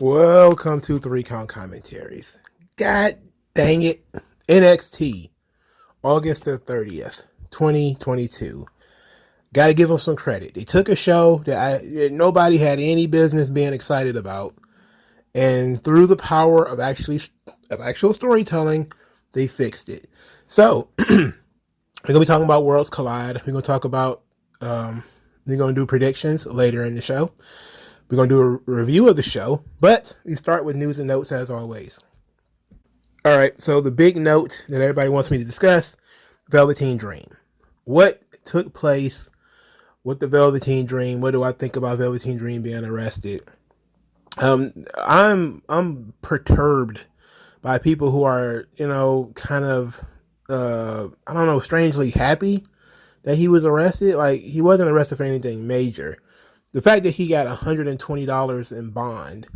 Welcome to Three Count Commentaries. God dang it. NXT, August the 30th, 2022. Gotta give them some credit. They took a show that nobody had any business being excited about, and through the power of actual storytelling, they fixed it. So, we're going to be talking about Worlds Collide. We're going to talk about, we're going to do predictions later in the show. We're going to do a review of the show, but we start with news and notes as always. All right, so the big note that everybody wants me to discuss, Velveteen Dream. What took place with the Velveteen Dream? What do I think about Velveteen Dream being arrested? I'm perturbed by people who are, kind of, I don't know, strangely happy that he was arrested. Like, he wasn't arrested for anything major. The fact that he got $120 in bond,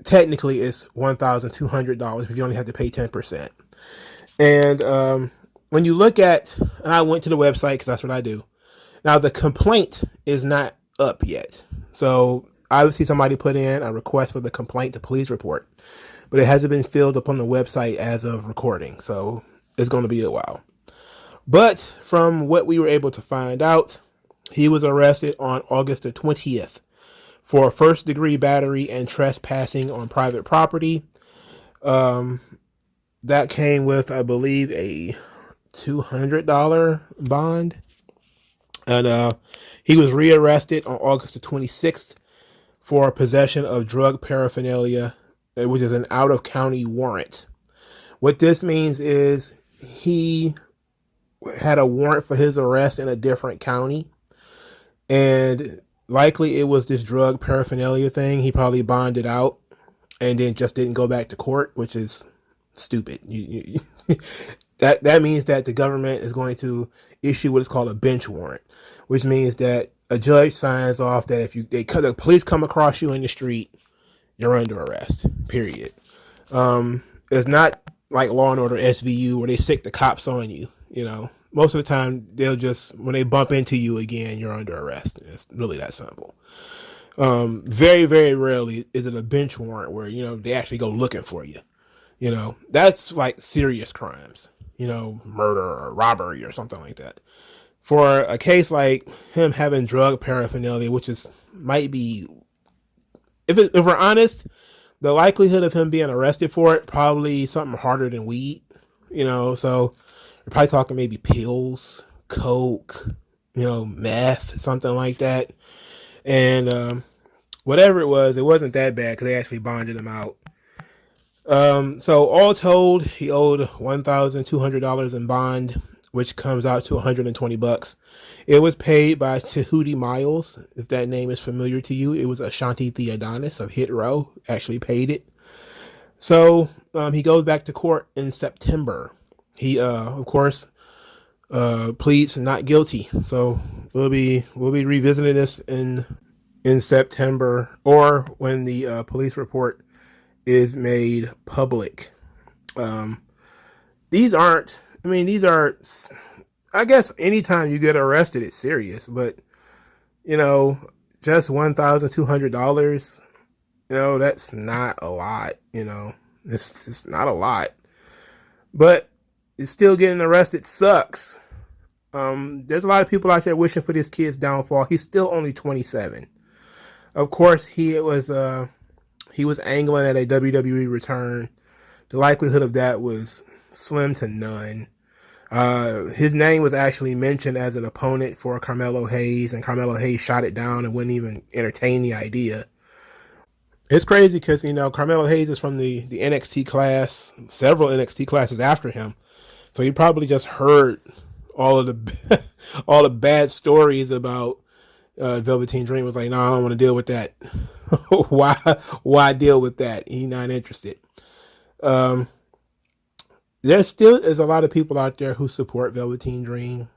technically it's $1,200 if you only have to pay 10%. And when you look at, and I went to the website because that's what I do. Now, the complaint is not up yet. So obviously somebody put in a request for the complaint to police report, but it hasn't been filled up on the website as of recording. So it's going to be a while. But from what we were able to find out, he was arrested on August the 20th for first-degree battery and trespassing on private property. That came with, I believe, a $200 bond. And he was rearrested on August the 26th for possession of drug paraphernalia, which is an out-of-county warrant. What this means is he had a warrant for his arrest in a different county. And likely it was this drug paraphernalia thing. He probably bonded out and then just didn't go back to court, which is stupid. That means that the government is going to issue what is called a bench warrant, which means that a judge signs off that if the police come across you in the street, you're under arrest, period. It's not like Law and Order SVU where they sick the cops on you, Most of the time, they'll just, when they bump into you again, you're under arrest. It's really that simple. Very, very rarely is it a bench warrant where, they actually go looking for you. That's like serious crimes, murder or robbery or something like that. For a case like him having drug paraphernalia, which might be, if we're honest, the likelihood of him being arrested for it, probably something harder than weed, so we're probably talking maybe pills, coke, meth, something like that. And whatever it wasn't that bad because they actually bonded him out. So all told, he owed $1,200 in bond, which comes out to $120. It was paid by Tahuti Miles. If that name is familiar to you, it was Ashanti Theodonis of Hit Row actually paid it. So he goes back to court in September. He, of course, pleads not guilty. So we'll be revisiting this in September or when the police report is made public. These are, I guess anytime you get arrested, it's serious, but just $1,200, that's not a lot, it's not a lot, but it's still getting arrested sucks. There's a lot of people out there wishing for this kid's downfall. He's still only 27. Of course, he was angling at a WWE return. The likelihood of that was slim to none. His name was actually mentioned as an opponent for Carmelo Hayes, and Carmelo Hayes shot it down and wouldn't even entertain the idea. It's crazy because, Carmelo Hayes is from the NXT class, several NXT classes after him. So he probably just heard all of the bad stories about Velveteen Dream. Was like, no, I don't want to deal with that. Why deal with that? He's not interested. There still is a lot of people out there who support Velveteen Dream.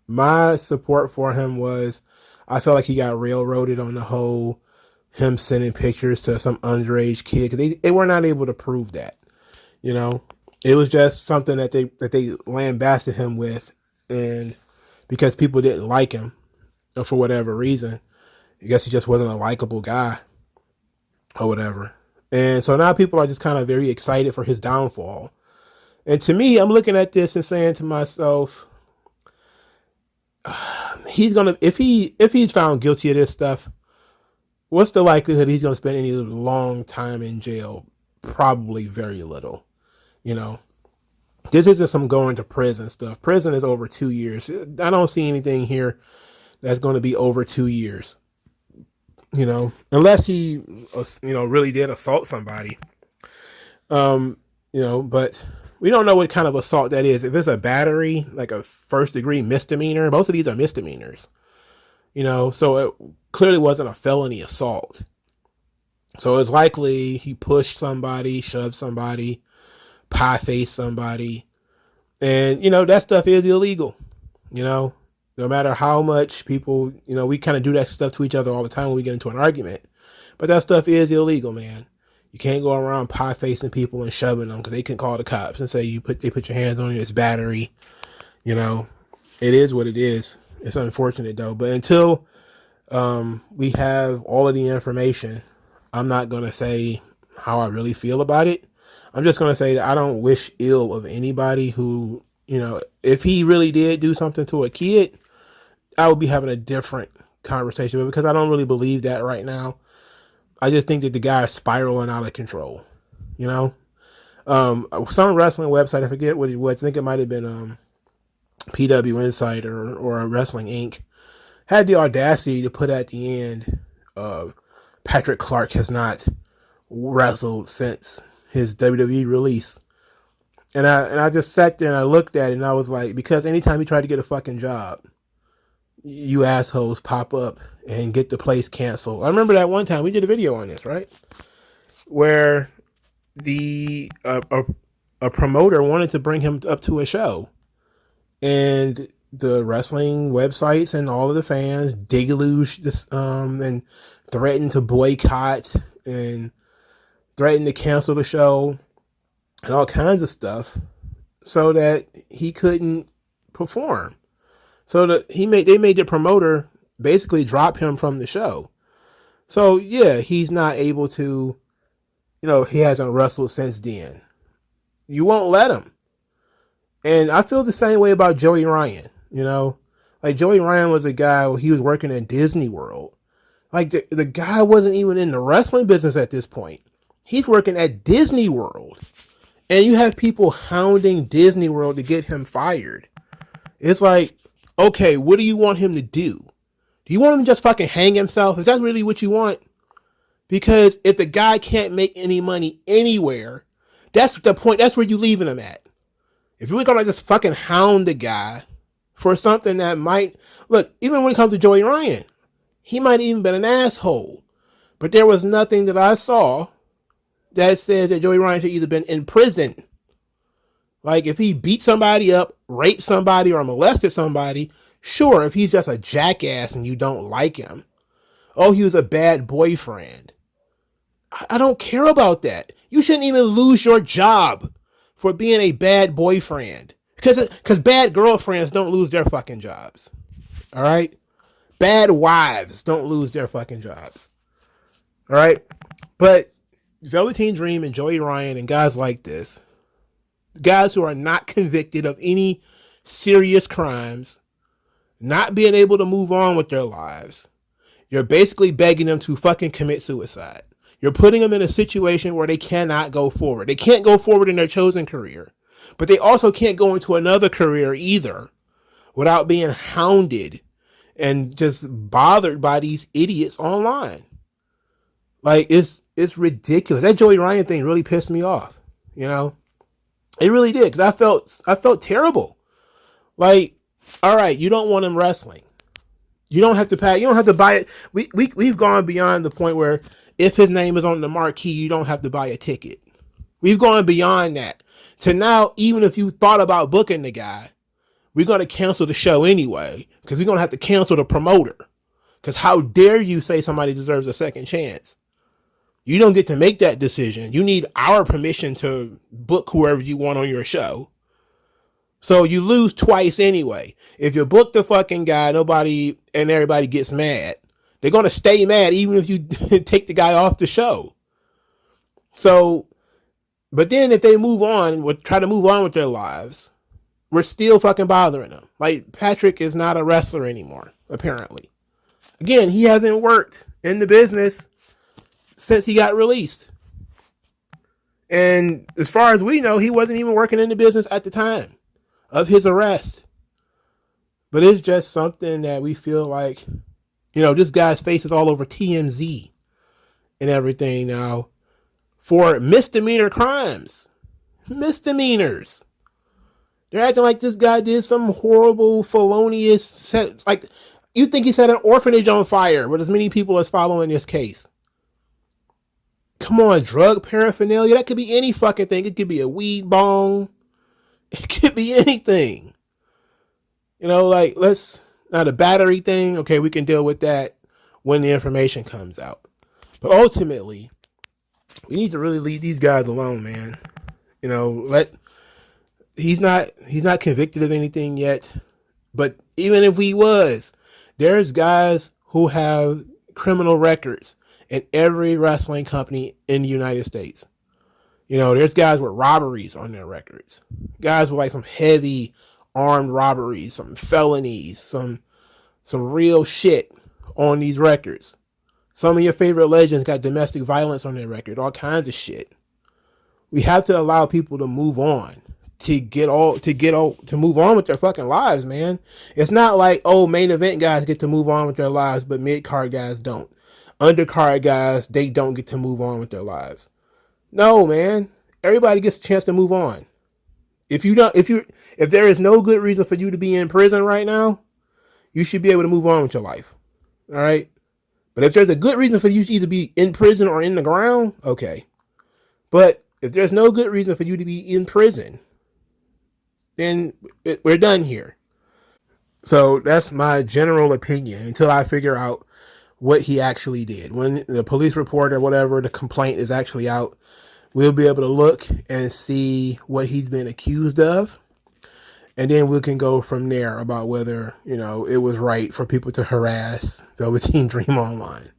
My support for him was, I felt like he got railroaded on the whole him sending pictures to some underage kid because they were not able to prove that. It was just something that they lambasted him with, and because people didn't like him for whatever reason, I guess he just wasn't a likable guy. or whatever. And so now people are just kind of very excited for his downfall. And to me, I'm looking at this and saying to myself, he's gonna if he's found guilty of this stuff, what's the likelihood he's gonna spend any long time in jail? Probably very little. You know, this isn't some going to prison stuff. Prison is over 2 years. I don't see anything here that's going to be over 2 years. You know, unless he, really did assault somebody. But we don't know what kind of assault that is. If it's a battery, like a first degree misdemeanor, both of these are misdemeanors. So it clearly wasn't a felony assault. So it's likely he pushed somebody, shoved somebody, pie-faced somebody. And, that stuff is illegal. No matter how much people, we kind of do that stuff to each other all the time when we get into an argument. But that stuff is illegal, man. You can't go around pie-facing people and shoving them because they can call the cops and say they put your hands on you, it's battery. It is what it is. It's unfortunate, though. But until we have all of the information, I'm not going to say how I really feel about it. I'm just going to say that I don't wish ill of anybody who, if he really did do something to a kid, I would be having a different conversation with, because I don't really believe that right now. I just think that the guy is spiraling out of control. Some wrestling website, I forget what it was. I think it might have been PW Insight or Wrestling Inc. had the audacity to put at the end, Patrick Clark has not wrestled since his WWE release. And I just sat there and I looked at it and I was like, because anytime he tried to get a fucking job, you assholes pop up and get the place canceled. I remember that one time we did a video on this, right? Where a promoter wanted to bring him up to a show, and the wrestling websites and all of the fans deluge this and threatened to boycott and threatened to cancel the show and all kinds of stuff so that he couldn't perform. So they made the promoter basically drop him from the show. So yeah, he's not able to, he hasn't wrestled since then. You won't let him. And I feel the same way about Joey Ryan. Like Joey Ryan was a guy, he was working at Disney World. Like the guy wasn't even in the wrestling business at this point. He's working at Disney World. And you have people hounding Disney World to get him fired. It's like, okay, what do you want him to do? Do you want him to just fucking hang himself? Is that really what you want? Because if the guy can't make any money anywhere, that's the point. That's where you're leaving him at. If you're going to just fucking hound the guy for something that might... Look, even when it comes to Joey Ryan, he might have even been an asshole. But there was nothing that I saw that says that Joey Ryan should either been in prison. Like, if he beat somebody up, raped somebody, or molested somebody, sure, if he's just a jackass and you don't like him. Oh, he was a bad boyfriend. I don't care about that. You shouldn't even lose your job for being a bad boyfriend. Because bad girlfriends don't lose their fucking jobs. All right? Bad wives don't lose their fucking jobs. All right? But Velveteen Dream and Joey Ryan and guys like this, guys who are not convicted of any serious crimes, not being able to move on with their lives, you're basically begging them to fucking commit suicide. You're putting them in a situation where they cannot go forward. They can't go forward in their chosen career, but they also can't go into another career either without being hounded and just bothered by these idiots online. Like, it's ridiculous. That Joey Ryan thing really pissed me off. It really did, because I felt terrible. Like, all right, you don't want him wrestling. You don't have to pay. You don't have to buy it. We've gone beyond the point where if his name is on the marquee, you don't have to buy a ticket. We've gone beyond that to now, even if you thought about booking the guy, we're going to cancel the show anyway, because we're going to have to cancel the promoter. Because how dare you say somebody deserves a second chance? You don't get to make that decision. You need our permission to book whoever you want on your show. So you lose twice anyway. If you book the fucking guy, everybody gets mad. They're going to stay mad even if you take the guy off the show. So, but then if they move on, would try to move on with their lives, we're still fucking bothering them. Like, Patrick is not a wrestler anymore, apparently. Again, he hasn't worked in the business since he got released. And as far as we know, he wasn't even working in the business at the time of his arrest. But it's just something that we feel like, this guy's face is all over TMZ and everything now for misdemeanor crimes. Misdemeanors. They're acting like this guy did some horrible, felonious set. Like, you think he set an orphanage on fire with as many people as following this case. Come on, drug paraphernalia. That could be any fucking thing. It could be a weed bong. It could be anything. Like, not a battery thing. Okay, we can deal with that when the information comes out. But ultimately, we need to really leave these guys alone, man. He's not convicted of anything yet. But even if he was, there's guys who have criminal records in every wrestling company in the United States. There's guys with robberies on their records. Guys with like some heavy armed robberies, some felonies, some real shit on these records. Some of your favorite legends got domestic violence on their record, all kinds of shit. We have to allow people to move on, to move on with their fucking lives, man. It's not like, main event guys get to move on with their lives, but mid-card guys don't. Undercard guys, they don't get to move on with their lives. No, man. Everybody gets a chance to move on. If there is no good reason for you to be in prison right now, you should be able to move on with your life. All right? But if there's a good reason for you to either be in prison or in the ground, okay. But if there's no good reason for you to be in prison, then we're done here. So that's my general opinion until I figure out what he actually did. When the police report or whatever, the complaint is actually out, we'll be able to look and see what he's been accused of. And then we can go from there about whether, it was right for people to harass Velveteen Dream online.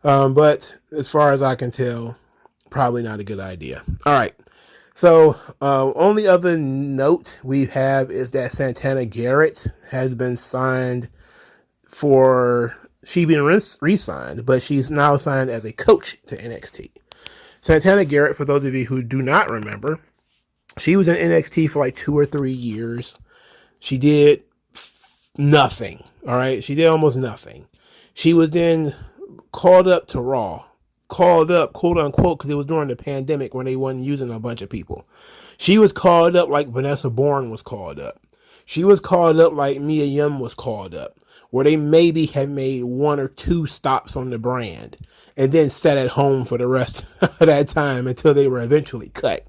But as far as I can tell, probably not a good idea. All right. So only other note we have is that Santana Garrett has been signed she's been re-signed, but she's now signed as a coach to NXT. Santana Garrett, for those of you who do not remember, she was in NXT for like 2 or 3 years. She did nothing. All right. She did almost nothing. She was then called up to Raw. Called up, quote unquote, because it was during the pandemic when they wasn't using a bunch of people. She was called up like Vanessa Bourne was called up. She was called up like Mia Yim was called up, where they maybe had made 1 or 2 stops on the brand and then sat at home for the rest of that time until they were eventually cut.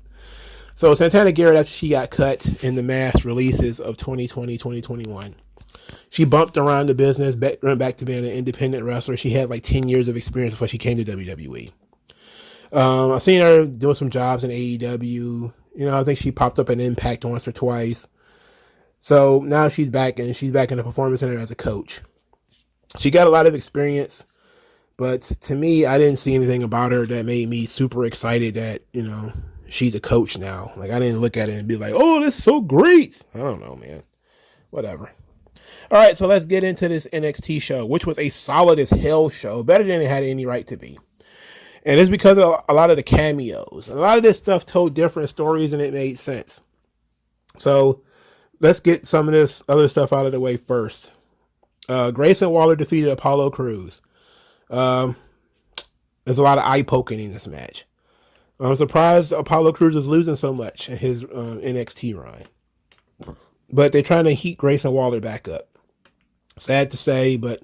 So Santana Garrett, after she got cut in the mass releases of 2020, 2021, she bumped around the business, went back to being an independent wrestler. She had like 10 years of experience before she came to WWE. I've seen her doing some jobs in AEW. I think she popped up in Impact once or twice. So now she's back in the Performance Center as a coach. She got a lot of experience, but to me, I didn't see anything about her that made me super excited that, she's a coach now. Like, I didn't look at it and be like, oh, that's so great. I don't know, man. Whatever. All right, so let's get into this NXT show, which was a solid as hell show, better than it had any right to be. And it's because of a lot of the cameos. A lot of this stuff told different stories and it made sense. So let's get some of this other stuff out of the way first. Grayson Waller defeated Apollo Crews. There's a lot of eye poking in this match. I'm surprised Apollo Crews is losing so much in his NXT run. But they're trying to heat Grayson Waller back up. Sad to say, but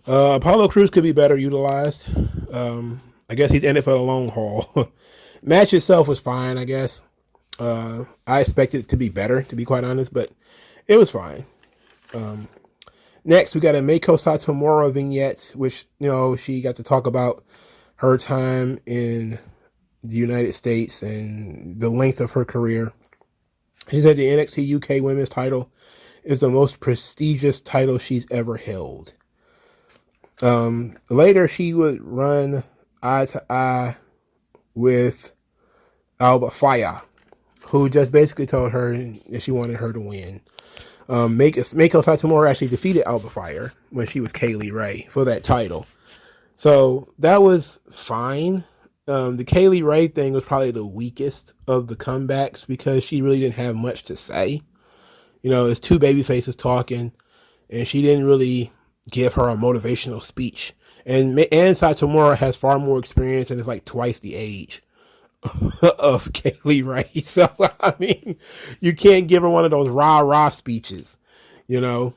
Apollo Crews could be better utilized. I guess he's in it for the long haul. Match itself was fine, I guess. I expected it to be better, to be quite honest, but it was fine. Next, we got a Meiko Satomura vignette, which, she got to talk about her time in the United States and the length of her career. She said the NXT UK Women's title is the most prestigious title she's ever held. Later, she would run eye to eye with Alba Fire, who just basically told her that she wanted her to win. Mako Satomura actually defeated Alba Fire when she was Kaylee Ray for that title. So that was fine. The Kaylee Ray thing was probably the weakest of the comebacks because she really didn't have much to say. You know, it's two baby faces talking, and she didn't really give her a motivational speech. And Satomura has far more experience and is like twice the age of Kaylee Ray. So, I mean, you can't give her one of those rah-rah speeches, you know.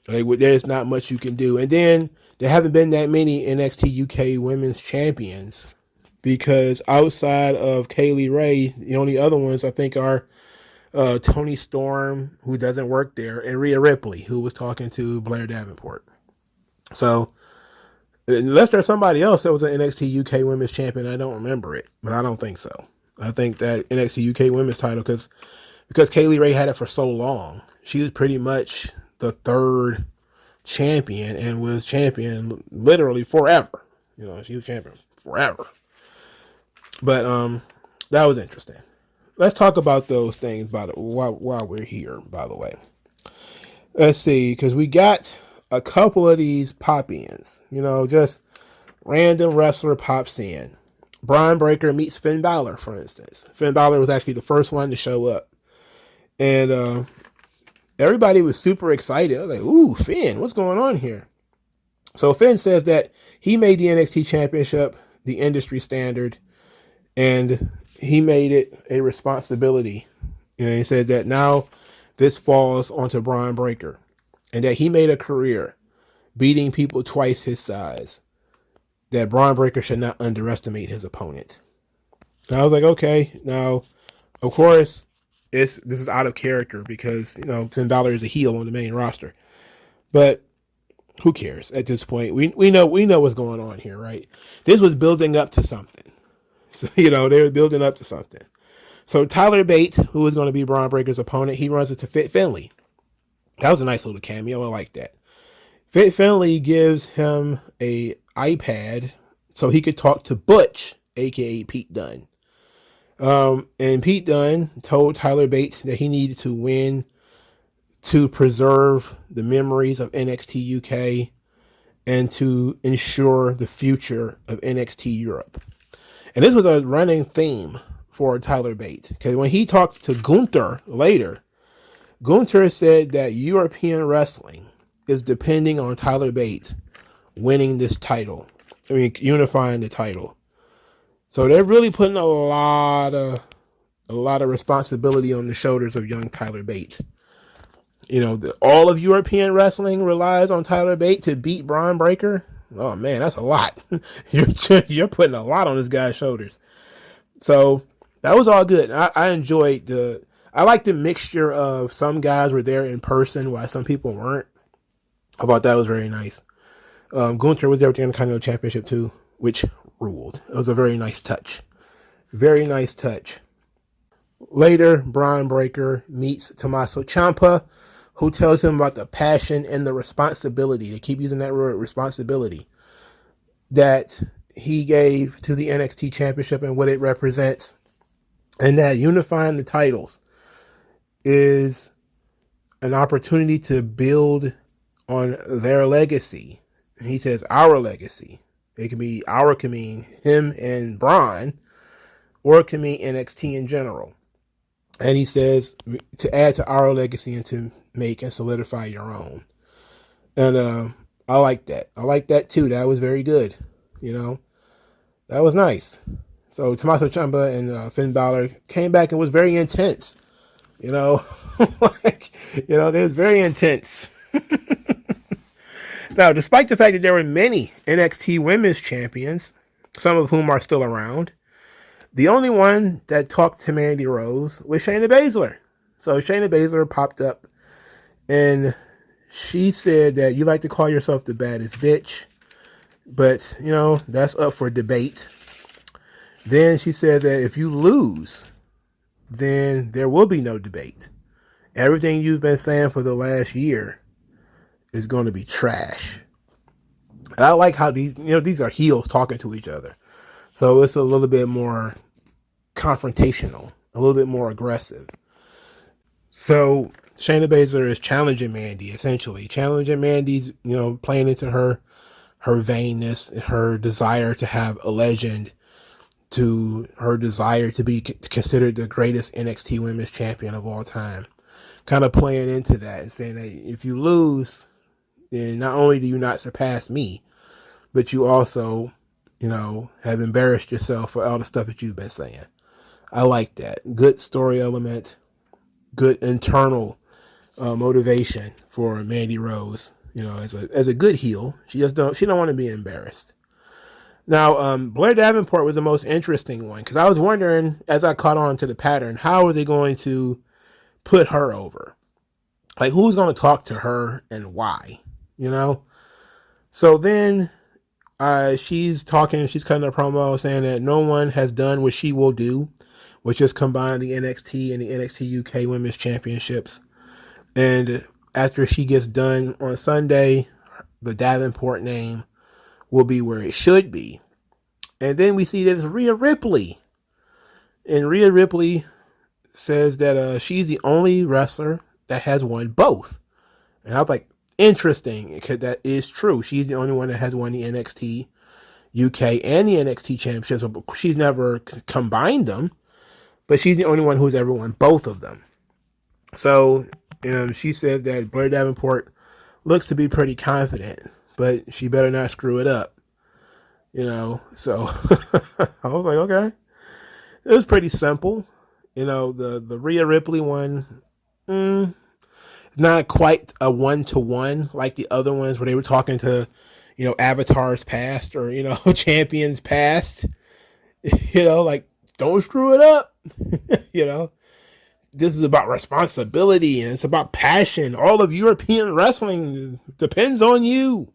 Like, there's not much you can do. And then there haven't been that many NXT UK women's champions because outside of Kaylee Ray, the only other ones I think are Toni Storm, who doesn't work there, and Rhea Ripley, who was talking to Blair Davenport. So, unless there's somebody else that was an NXT UK women's champion, I don't remember it, but I don't think so. I think that NXT UK women's title, because Kaylee Ray had it for so long, she was pretty much the third champion and was champion literally forever. You know, she was champion forever. But that was interesting. Let's talk about those things while we're here, by the way. Let's see, because we got a couple of these pop-ins. You know, just random wrestler pops in. Braun Breaker meets Finn Balor, for instance. Finn Balor was actually the first one to show up. And everybody was super excited. I was like, ooh, Finn, what's going on here? So Finn says that he made the NXT Championship the industry standard, and he made it a responsibility. And he said that now this falls onto Braun Breaker, and that he made a career beating people twice his size, that Braun Breaker should not underestimate his opponent. And I was like, okay. Now, of course, this is out of character because, you know, Finn Balor is a heel on the main roster. But who cares at this point? We know what's going on here, right? This was building up to something. So, you know, they were building up to something. So Tyler Bate, who was going to be Braun Breaker's opponent, he runs into Fit Finlay. That was a nice little cameo. I like that. Fit Finlay gives him a iPad so he could talk to Butch, aka Pete Dunne. And Pete Dunne told Tyler Bate that he needed to win to preserve the memories of NXT UK and to ensure the future of NXT Europe. And this was a running theme for Tyler Bate, because when he talked to Gunther later, Gunther said that European wrestling is depending on Tyler Bate winning this title. I mean, unifying the title. So they're really putting a lot of responsibility on the shoulders of young Tyler Bate. You know, all of European wrestling relies on Tyler Bate to beat Braun Breaker. Oh man, that's a lot. You're putting a lot on this guy's shoulders. So that was all good. I enjoyed I like the mixture of some guys were there in person while some people weren't. I thought that was very nice. Gunther was there with the Intercontinental Championship too, which ruled. It was a very nice touch. Very nice touch. Later, Braun Breaker meets Tommaso Ciampa, who tells him about the passion and the responsibility, they keep using that word, responsibility, that he gave to the NXT Championship and what it represents. And that unifying the titles is an opportunity to build on their legacy. He says our legacy. It can be can mean him and Braun, or it can mean NXT in general. And he says to add to our legacy and to make and solidify your own. And I like that. I like that too. That was very good. You know, that was nice. So Tommaso Ciampa and Finn Balor came back and was very intense. You know, it was very intense. Now, despite the fact that there were many NXT women's champions, some of whom are still around, the only one that talked to Mandy Rose was Shayna Baszler. So Shayna Baszler popped up and she said that you like to call yourself the baddest bitch, but, you know, that's up for debate. Then she said that if you lose, then there will be no debate. Everything you've been saying for the last year is going to be trash. And I like how these are heels talking to each other. So it's a little bit more confrontational, a little bit more aggressive. So Shayna Baszler is challenging Mandy, essentially challenging Mandy's, playing into her vainness, her desire to have a legend, to her desire to be considered the greatest NXT Women's Champion of all time. Kind of playing into that and saying that if you lose, then not only do you not surpass me, but you also, have embarrassed yourself for all the stuff that you've been saying. I like that. Good story element, good internal motivation for Mandy Rose. As a good heel, she don't want to be embarrassed. Now, Blair Davenport was the most interesting one because I was wondering, as I caught on to the pattern, how are they going to put her over? Like, who's going to talk to her and why? So then she's cutting a promo saying that no one has done what she will do, which is combine the NXT and the NXT UK Women's Championships. And after she gets done on Sunday, the Davenport name will be where it should be. And then we see that it's Rhea Ripley. And Rhea Ripley says that she's the only wrestler that has won both. And I was like, interesting, because that is true. She's the only one that has won the NXT UK and the NXT championships. She's never combined them, but she's the only one who's ever won both of them. So she said that Blair Davenport looks to be pretty confident, but she better not screw it up. So I was like, okay. It was pretty simple. The Rhea Ripley one, not quite a 1-to-1 like the other ones where they were talking to, avatars past or, champions past, like, don't screw it up. This is about responsibility and it's about passion. All of European wrestling depends on you.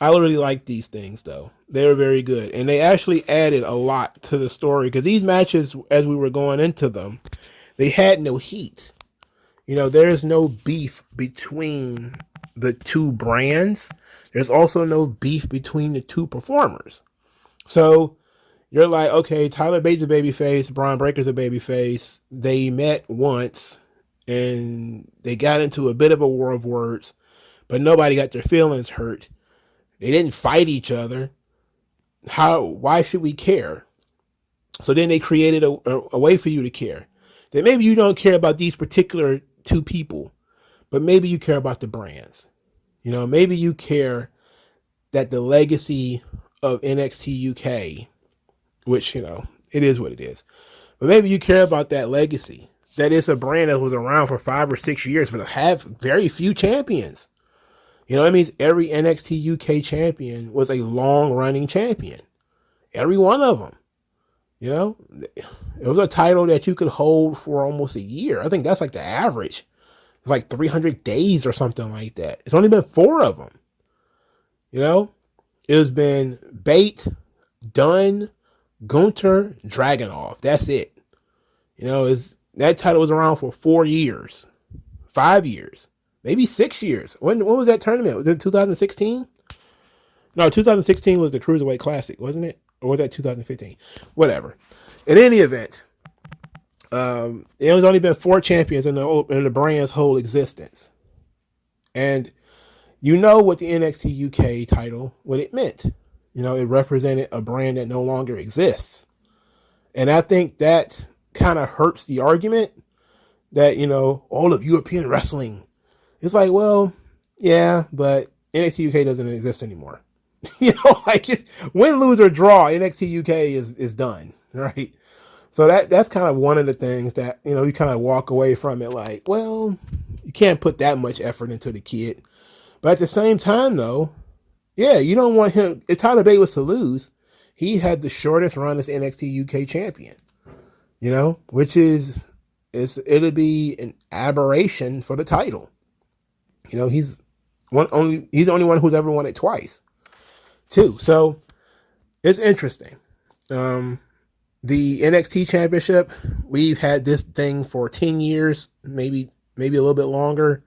I really like these things, though. They were very good. And they actually added a lot to the story because these matches, as we were going into them, they had no heat. There's no beef between the two brands. There's also no beef between the two performers. So you're like, okay, Tyler Bates is a babyface, Braun Breaker's a babyface. They met once and they got into a bit of a war of words, but nobody got their feelings hurt. They didn't fight each other. Why should we care? So then they created a way for you to care. That maybe you don't care about these particular two people, but maybe you care about the brands. Maybe you care that the legacy of NXT UK, which, it is what it is, but maybe you care about that legacy. That is a brand that was around for 5 or 6 years, but have very few champions. That means every NXT UK champion was a long-running champion. Every one of them. It was a title that you could hold for almost a year. I think that's like the average. It's like 300 days or something like that. It's only been 4 of them. It has been Bate, Dunn, Gunther, Dragunov. That's it. That title was around for 4 years, 5 years. Maybe 6 years. When was that tournament? Was it 2016? No, 2016 was the Cruiserweight Classic, wasn't it? Or was that 2015? Whatever. In any event, it has only been 4 champions in the brand's whole existence. And what the NXT UK title, what it meant. It represented a brand that no longer exists. And I think that kind of hurts the argument that, all of European wrestling. It's like, well, yeah, but NXT UK doesn't exist anymore. Win, lose, or draw, NXT UK is done, right? So that's kind of one of the things that, you kind of walk away from it like, well, you can't put that much effort into the kid. But at the same time, though, yeah, you don't want him. If Tyler Bate was to lose, he had the shortest run as NXT UK champion, which it'll be an aberration for the title. He's the only one who's ever won it twice, too. So it's interesting. The NXT championship, we've had this thing for 10 years, maybe a little bit longer.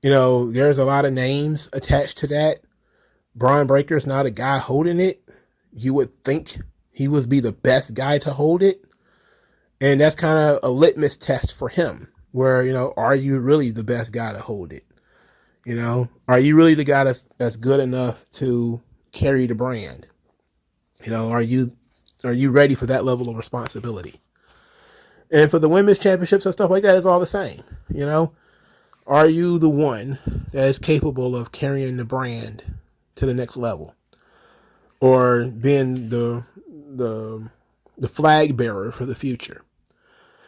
There's a lot of names attached to that. Braun Breaker's not a guy holding it. You would think He would be the best guy to hold it. And that's kind of a litmus test for him where, are you really the best guy to hold it? Are you really the guy that's good enough to carry the brand? Are you ready for that level of responsibility? And for the women's championships and stuff like that, it's all the same. Are you the one that is capable of carrying the brand to the next level, or being the flag bearer for the future?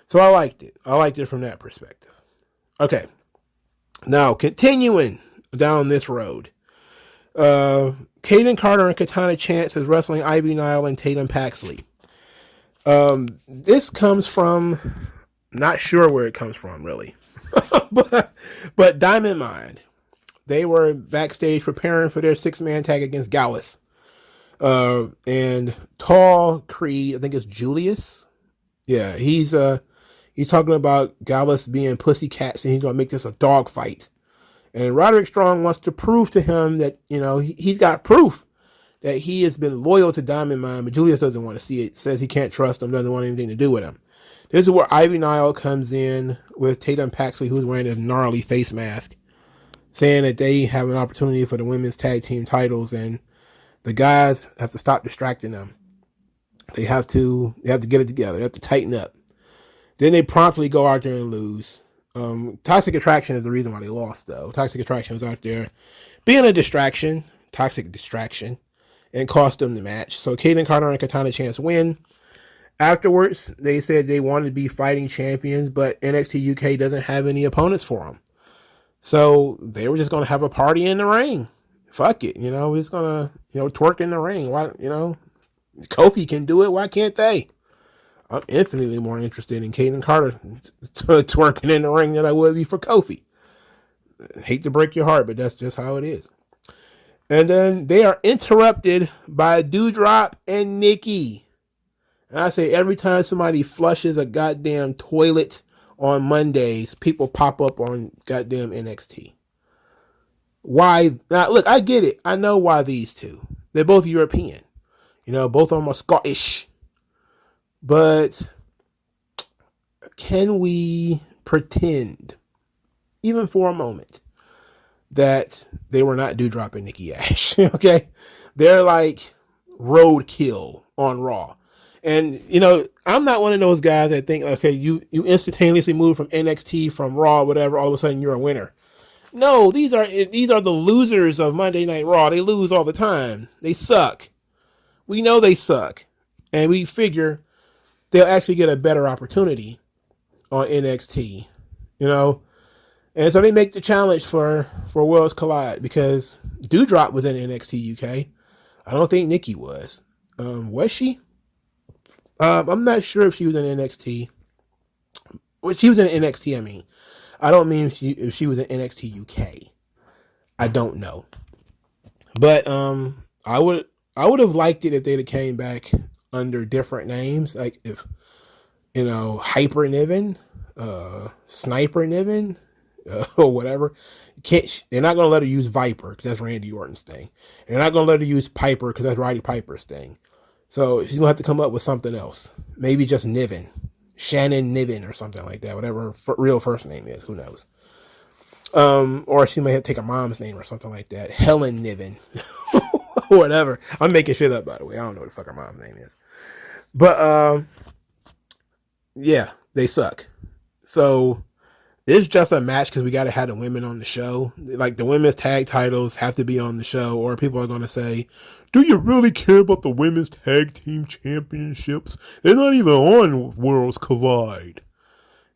So I liked it. I liked it from that perspective. Okay. Now, continuing down this road. Kaden Carter and Katana Chance is wrestling Ivy Nile and Tatum Paxley. This comes from, not sure where it comes from, really. but Diamond Mine. They were backstage preparing for their 6-man tag against Gallus. And Tall Creed, I think it's Julius. Yeah, he's talking about Gallus being pussycats, and he's going to make this a dog fight. And Roderick Strong wants to prove to him that, he's got proof that he has been loyal to Diamond Mine, but Julius doesn't want to see it. Says he can't trust him, doesn't want anything to do with him. This is where Ivy Nile comes in with Tatum Paxley, who's wearing a gnarly face mask, saying that they have an opportunity for the women's tag team titles, and the guys have to stop distracting them. They have to get it together. They have to tighten up. Then they promptly go out there and lose. Toxic Attraction is the reason why they lost, though. Toxic Attraction was out there being a distraction, toxic distraction, and cost them the match. So Kaden Carter and Katana Chance win. Afterwards, they said they wanted to be fighting champions, but NXT UK doesn't have any opponents for them. So they were just going to have a party in the ring. Fuck it. We're just going to, twerk in the ring. Why, Kofi can do it. Why can't they? I'm infinitely more interested in Kaden Carter twerking in the ring than I would be for Kofi. Hate to break your heart, but that's just how it is. And then they are interrupted by Doudrop and Nikki. And I say every time somebody flushes a goddamn toilet on Mondays, people pop up on goddamn NXT. Why? Now, look, I get it. I know why these two. They're both European. Both of them are Scottish. But can we pretend, even for a moment, that they were not Doudrop and Nikki Ash? Okay? They're like roadkill on Raw. And, I'm not one of those guys that think, okay, you instantaneously move from NXT, from Raw, whatever, all of a sudden you're a winner. No, these are the losers of Monday Night Raw. They lose all the time. They suck. We know they suck. And we figure they'll actually get a better opportunity on NXT, And so they make the challenge for Worlds Collide, because Doudrop was in NXT UK. I don't think Nikki was. Was she? I'm not sure if she was in NXT. Well, she was in NXT, I mean. I don't mean if she was in NXT UK. I don't know. But I would have liked it if they'd have came back under different names, like if Hyper Niven, Sniper Niven, or whatever. They're not going to let her use Viper because that's Randy Orton's thing. They're not going to let her use Piper because that's Roddy Piper's thing. So she's going to have to come up with something else. Maybe just Niven, Shannon Niven or something like that. Whatever her real first name is, who knows? Or she may have to take her mom's name or something like that. Helen Niven. Whatever. I'm making shit up, by the way. I don't know what the fuck her mom's name is. But, yeah, they suck. So it's just a match because we got to have the women on the show. Like, the women's tag titles have to be on the show, or people are going to say, do you really care about the women's tag team championships? They're not even on Worlds Collide.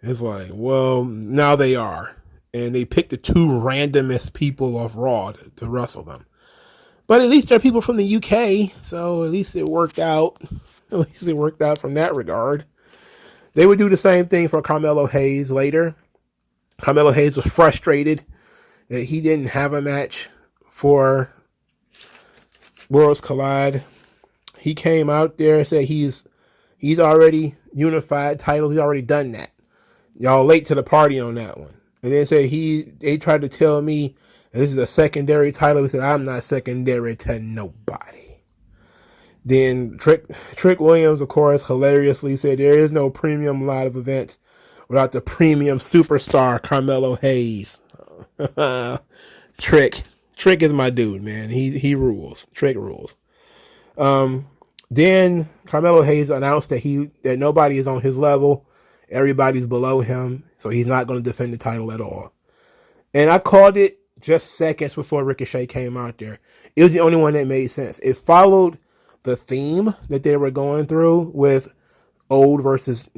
It's like, well, now they are. And they picked the two randomest people off Raw to wrestle them. But at least they're people from the UK, so at least it worked out. At least it worked out from that regard. They would do the same thing for Carmelo Hayes later. Carmelo Hayes was frustrated that he didn't have a match for Worlds Collide. He came out there and said he's already unified titles. He's already done that. Y'all late to the party on that one. And then said they tried to tell me this is a secondary title. He said, I'm not secondary to nobody. Then Trick Williams, of course, hilariously said there is no premium live event without the premium superstar Carmelo Hayes. Trick is my dude, man. He rules. Trick rules. Then Carmelo Hayes announced that nobody is on his level. Everybody's below him, so he's not going to defend the title at all. And I called it just seconds before Ricochet came out there. It was the only one that made sense. It followed the theme that they were going through with old versus,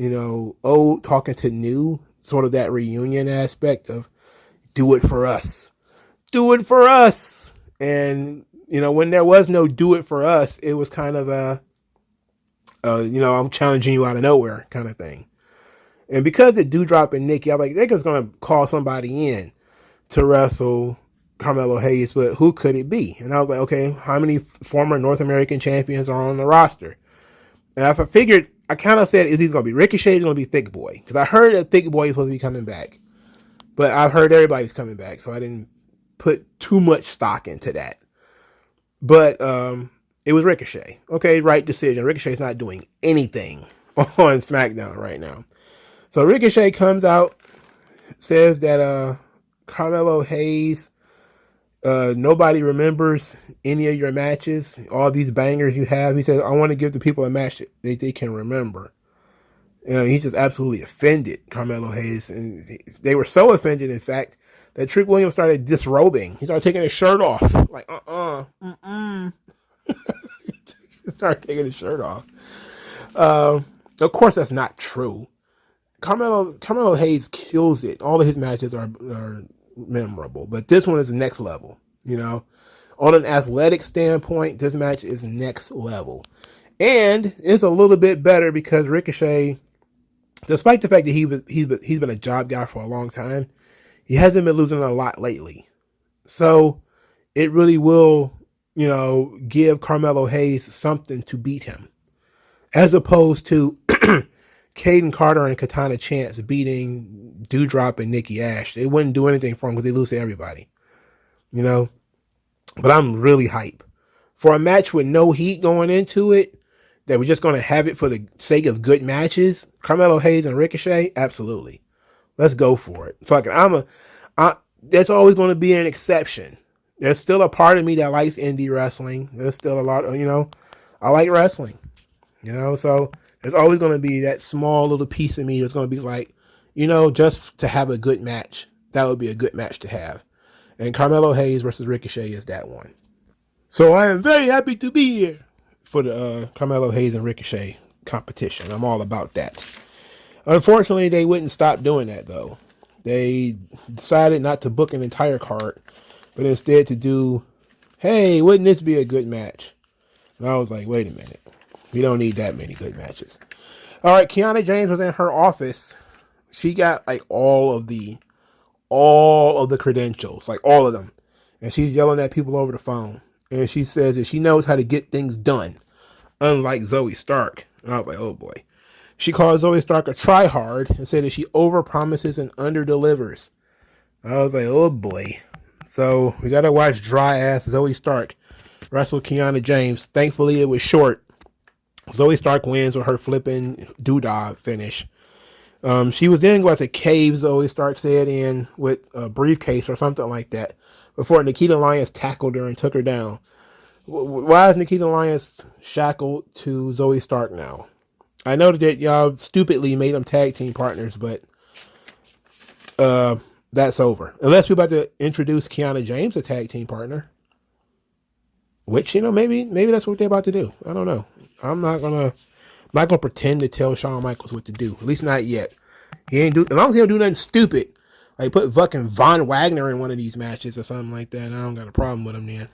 old talking to new, sort of that reunion aspect of do it for us. Do it for us. And, when there was no do it for us, it was kind of I'm challenging you out of nowhere kind of thing. And because of Doudrop and Nikki, I'm like, they're just going to call somebody in to wrestle Carmelo Hayes, but who could it be? And I was like, okay, how many former North American champions are on the roster? And I figured, I kind of said, is he going to be Ricochet? Is going to be Thick Boy? Because I heard that Thick Boy is supposed to be coming back. But I've heard everybody's coming back, so I didn't put too much stock into that. But it was Ricochet. Okay, right decision. Ricochet's not doing anything on SmackDown right now. So Ricochet comes out, says that Carmelo Hayes, nobody remembers any of your matches, all these bangers you have. He says, I want to give the people a match that they can remember. He's just absolutely offended, Carmelo Hayes. And they were so offended, in fact, that Trick Williams started disrobing. He started taking his shirt off. Like, He started taking his shirt off. Of course, that's not true. Carmelo Hayes kills it. All of his matches are memorable, but this one is the next level. On an athletic standpoint, this match is next level, and it's a little bit better because Ricochet, despite the fact that he's been a job guy for a long time, he hasn't been losing a lot lately. So it really will, give Carmelo Hayes something to beat him, as opposed to Caden Carter and Katana Chance beating Doudrop and Nikki Ash. They wouldn't do anything for him because they lose to everybody, But I'm really hype for a match with no heat going into it. That we're just going to have it for the sake of good matches. Carmelo Hayes and Ricochet, absolutely. Let's go for it. Fuck it. There's always going to be an exception. There's still a part of me that likes indie wrestling. There's still a lot of, I like wrestling. So there's always going to be that small little piece of me that's going to be like, just to have a good match. That would be a good match to have. And Carmelo Hayes versus Ricochet is that one. So I am very happy to be here for the Carmelo Hayes and Ricochet competition. I'm all about that. Unfortunately, they wouldn't stop doing that, though. They decided not to book an entire card, but instead to do, hey, wouldn't this be a good match? And I was like, wait a minute. We don't need that many good matches. All right, Kiana James was in her office. She got like all of the credentials, like all of them. And she's yelling at people over the phone. And she says that she knows how to get things done, unlike Zoe Stark. And I was like, oh boy. She called Zoe Stark a tryhard and said that she overpromises and underdelivers. I was like, oh boy. So we got to watch dry ass Zoe Stark wrestle Kiana James. Thankfully, it was short. Zoe Stark wins with her flipping doodah finish. She was then going to cave, Zoe Stark said, in with a briefcase or something like that before Nikita Lyons tackled her and took her down. Why is Nikita Lyons shackled to Zoe Stark now? I know that y'all stupidly made them tag team partners, but that's over. Unless we're about to introduce Kiana James, a tag team partner. Which, maybe that's what they're about to do. I don't know. I'm not gonna pretend to tell Shawn Michaels what to do. At least not yet. As long as he don't do nothing stupid. Like put fucking Von Wagner in one of these matches or something like that. I don't got a problem with him then.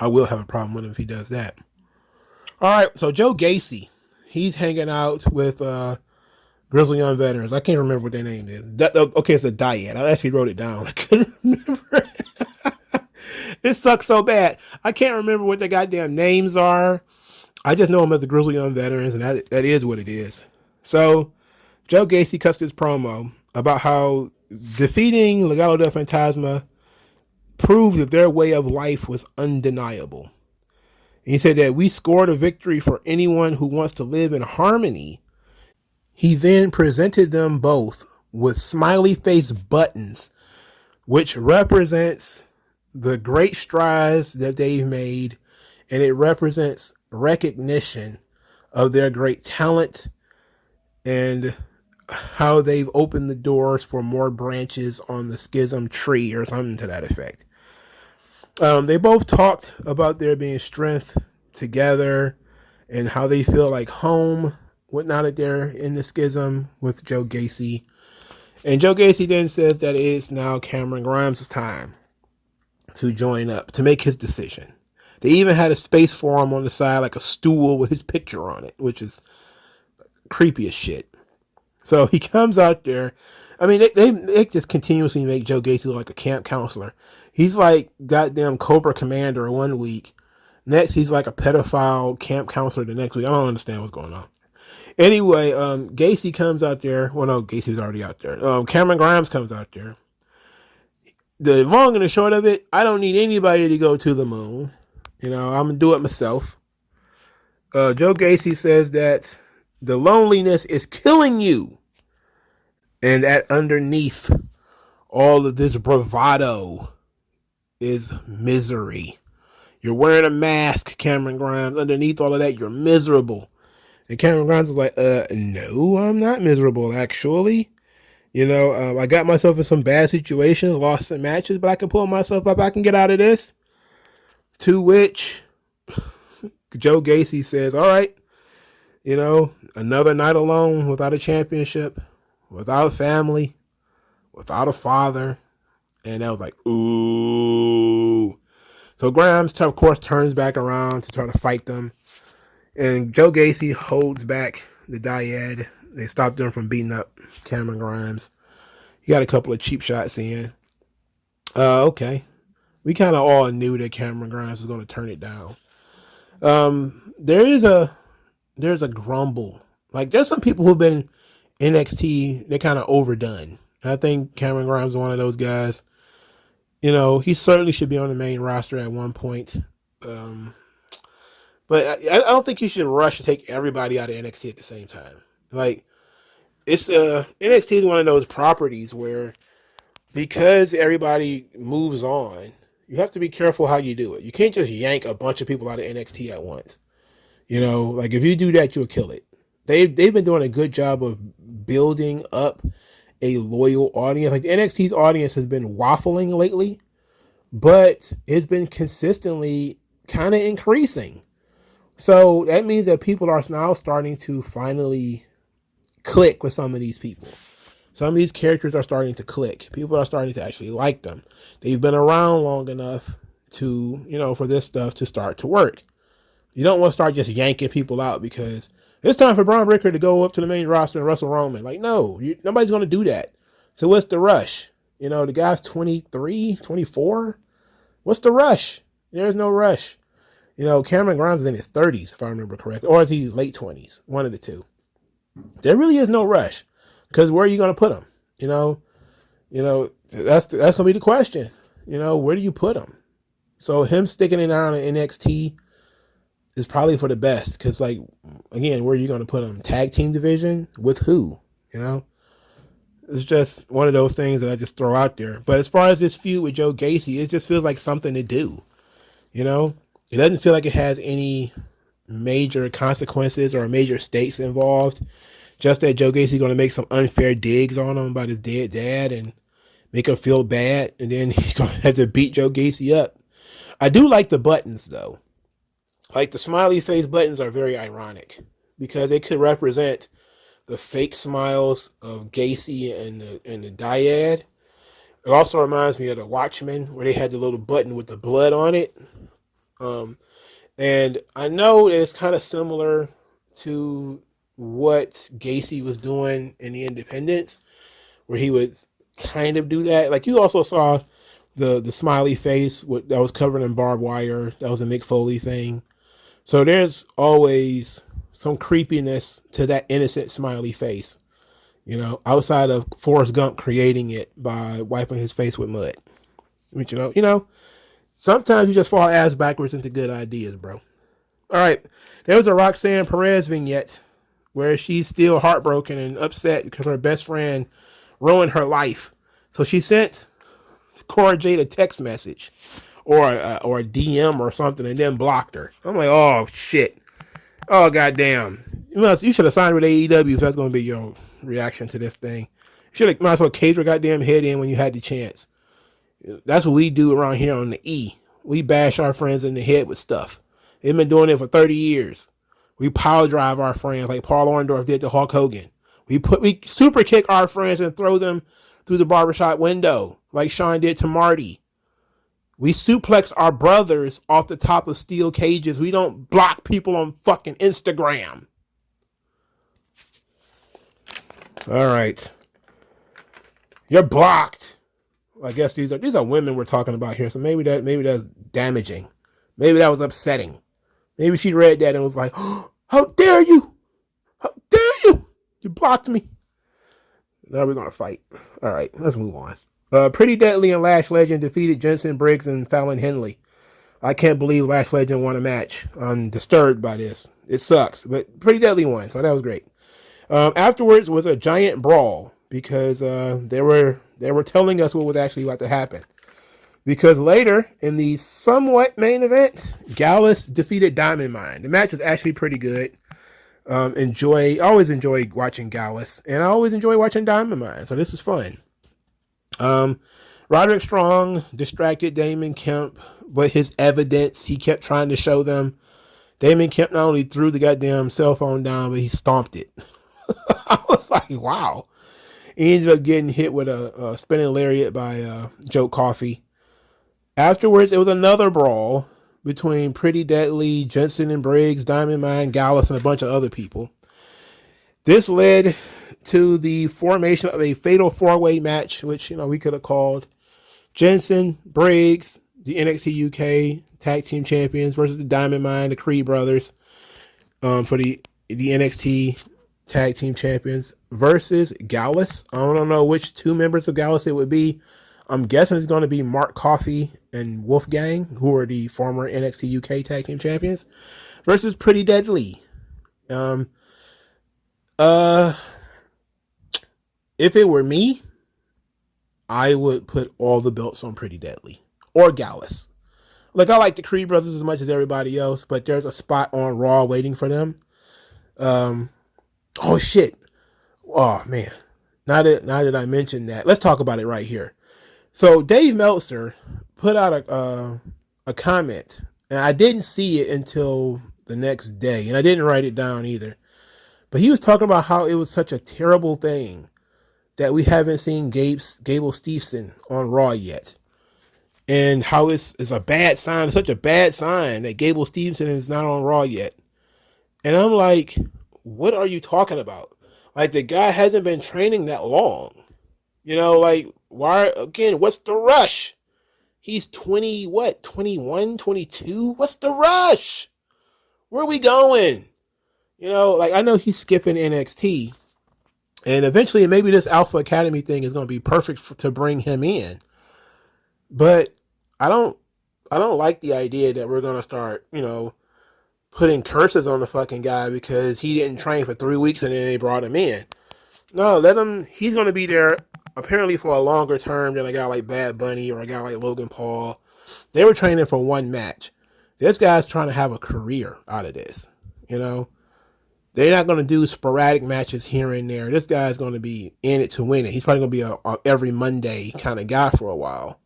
I will have a problem with him if he does that. All right, so Joe Gacy. He's hanging out with Grizzly Young Veterans. I can't remember what their name is. Okay, it's a Dyad. I actually wrote it down. I couldn't remember. It sucks so bad. I can't remember what their goddamn names are. I just know them as the Grizzly Young Veterans, and that is what it is. So, Joe Gacy cuts this promo about how defeating Legado del Fantasma proved that their way of life was undeniable. And he said that we scored a victory for anyone who wants to live in harmony. He then presented them both with smiley face buttons, which represents the great strides that they've made, and it represents recognition of their great talent and how they've opened the doors for more branches on the schism tree or something to that effect. They both talked about there being strength together and how they feel like home, whatnot, that they're in the schism with Joe Gacy. And Joe Gacy then says that it is now Cameron Grimes' time to join up, to make his decision. They even had a space for him on the side, like a stool with his picture on it, which is creepy as shit. So he comes out there. I mean, they just continuously make Joe Gacy look like a camp counselor. He's like goddamn Cobra Commander one week. Next, he's like a pedophile camp counselor the next week. I don't understand what's going on. Anyway, Gacy comes out there. Well, no, Gacy's already out there. Cameron Grimes comes out there. The long and the short of it, I don't need anybody to go to the moon. I'm going to do it myself. Joe Gacy says that the loneliness is killing you. And that underneath all of this bravado is misery. You're wearing a mask, Cameron Grimes. Underneath all of that, you're miserable. And Cameron Grimes was like, no, I'm not miserable, actually. I got myself in some bad situations, lost some matches, but I can pull myself up. I can get out of this. To which Joe Gacy says, all right, another night alone without a championship, without family, without a father. And that was like, ooh. So Grimes, of course, turns back around to try to fight them. And Joe Gacy holds back the dyad. They stopped them from beating up Cameron Grimes. He got a couple of cheap shots in. Okay. We kind of all knew that Cameron Grimes was going to turn it down. There's a grumble. Like, there's some people who've been NXT, they're kind of overdone. And I think Cameron Grimes is one of those guys. He certainly should be on the main roster at one point. But I don't think you should rush to take everybody out of NXT at the same time. Like, it's NXT is one of those properties where, because everybody moves on, you have to be careful how you do it. You can't just yank a bunch of people out of NXT at once. Like, if you do that, you'll kill it. They've been doing a good job of building up a loyal audience. Like, the NXT's audience has been waffling lately, but it's been consistently kind of increasing. So that means that people are now starting to finally click with some of these people. Some of these characters are starting to click. People are starting to actually like them. They've been around long enough to, for this stuff to start to work. You don't want to start just yanking people out because it's time for Braun Breaker to go up to the main roster and wrestle Roman. Like, no, nobody's going to do that. So what's the rush? The guy's 23, 24. What's the rush? There's no rush. Cameron Grimes is in his 30s, if I remember correctly. Or is he late 20s? One of the two. There really is no rush. Because where are you going to put him? That's going to be the question. Where do you put him? So him sticking it down in NXT is probably for the best. Because, like, again, where are you going to put him? Tag team division? With who? It's just one of those things that I just throw out there. But as far as this feud with Joe Gacy, it just feels like something to do. It doesn't feel like it has any major consequences or major stakes involved. Just that Joe Gacy's going to make some unfair digs on him about his dead dad and make him feel bad. And then he's going to have to beat Joe Gacy up. I do like the buttons, though. Like, the smiley face buttons are very ironic because they could represent the fake smiles of Gacy and the dyad. It also reminds me of the Watchmen where they had the little button with the blood on it. And I know it's kind of similar to what Gacy was doing in the Independents, where he would kind of do that. Like, you also saw the smiley face that was covered in barbed wire. That was a Mick Foley thing. So there's always some creepiness to that innocent smiley face, outside of Forrest Gump creating it by wiping his face with mud. Which, sometimes you just fall ass backwards into good ideas, bro. All right. There was a Roxanne Perez vignette where she's still heartbroken and upset because her best friend ruined her life. So she sent Cora Jade a text message or a DM or something and then blocked her. I'm like, oh, shit. Oh, goddamn. You should have signed with AEW if that's going to be your reaction to this thing. You might as well cave your goddamn head in when you had the chance. That's what we do around here on the E. We bash our friends in the head with stuff. They've been doing it for 30 years. We power drive our friends like Paul Orndorff did to Hulk Hogan. We super kick our friends and throw them through the barbershop window like Sean did to Marty. We suplex our brothers off the top of steel cages. We don't block people on fucking Instagram. All right. You're blocked. I guess these are women we're talking about here, so maybe that's damaging. Maybe that was upsetting. Maybe she read that and was like, oh, how dare you? How dare you? You blocked me. Now we're gonna fight. All right, let's move on. Pretty Deadly and Lash Legend defeated Jensen Briggs and Fallon Henley. I can't believe Lash Legend won a match. I'm disturbed by this. It sucks, but Pretty Deadly won, so that was great. Afterwards was a giant brawl because they were telling us what was actually about to happen. Because later in the somewhat main event, Gallus defeated Diamond Mine. The match was actually pretty good. I always enjoy watching Gallus, and I always enjoy watching Diamond Mine, so this is fun. Roderick Strong distracted Damon Kemp, but his evidence, he kept trying to show them. Damon Kemp not only threw the goddamn cell phone down, but he stomped it. I was like, wow. He ended up getting hit with a spinning lariat by Joe Coffey. Afterwards, it was another brawl between Pretty Deadly, Jensen and Briggs, Diamond Mine, Gallus, and a bunch of other people. This led to the formation of a fatal four-way match, which we could have called Jensen, Briggs, the NXT UK Tag Team Champions versus the Diamond Mine, the Creed Brothers, for the NXT Tag Team Champions versus Gallus. I don't know which two members of Gallus it would be. I'm guessing it's going to be Mark Coffey and Wolfgang, who are the former NXT UK Tag Team Champions, versus Pretty Deadly. If it were me, I would put all the belts on Pretty Deadly or Gallus. Like, I like the Creed Brothers as much as everybody else, but there's a spot on Raw waiting for them. Oh shit. Oh man. Now that I mentioned that, let's talk about it right here. So Dave Meltzer put out a comment, and I didn't see it until the next day, and I didn't write it down either. But he was talking about how it was such a terrible thing that we haven't seen Gable Steveson on Raw yet, and how it's a bad sign. It's such a bad sign that Gable Steveson is not on Raw yet. And I'm like, what are you talking about? Like, the guy hasn't been training that long. Like, why, again, what's the rush? He's 21, 22? What's the rush? Where are we going? Like, I know he's skipping NXT, and eventually maybe this Alpha Academy thing is going to be perfect to bring him in. But I don't like the idea that we're going to start, putting curses on the fucking guy because he didn't train for 3 weeks and then they brought him in. No, let him. He's going to be there apparently for a longer term than a guy like Bad Bunny or a guy like Logan Paul. They were training for one match. This guy's trying to have a career out of this. They're not going to do sporadic matches here and there. This guy's going to be in it to win it. He's probably going to be a every Monday kind of guy for a while.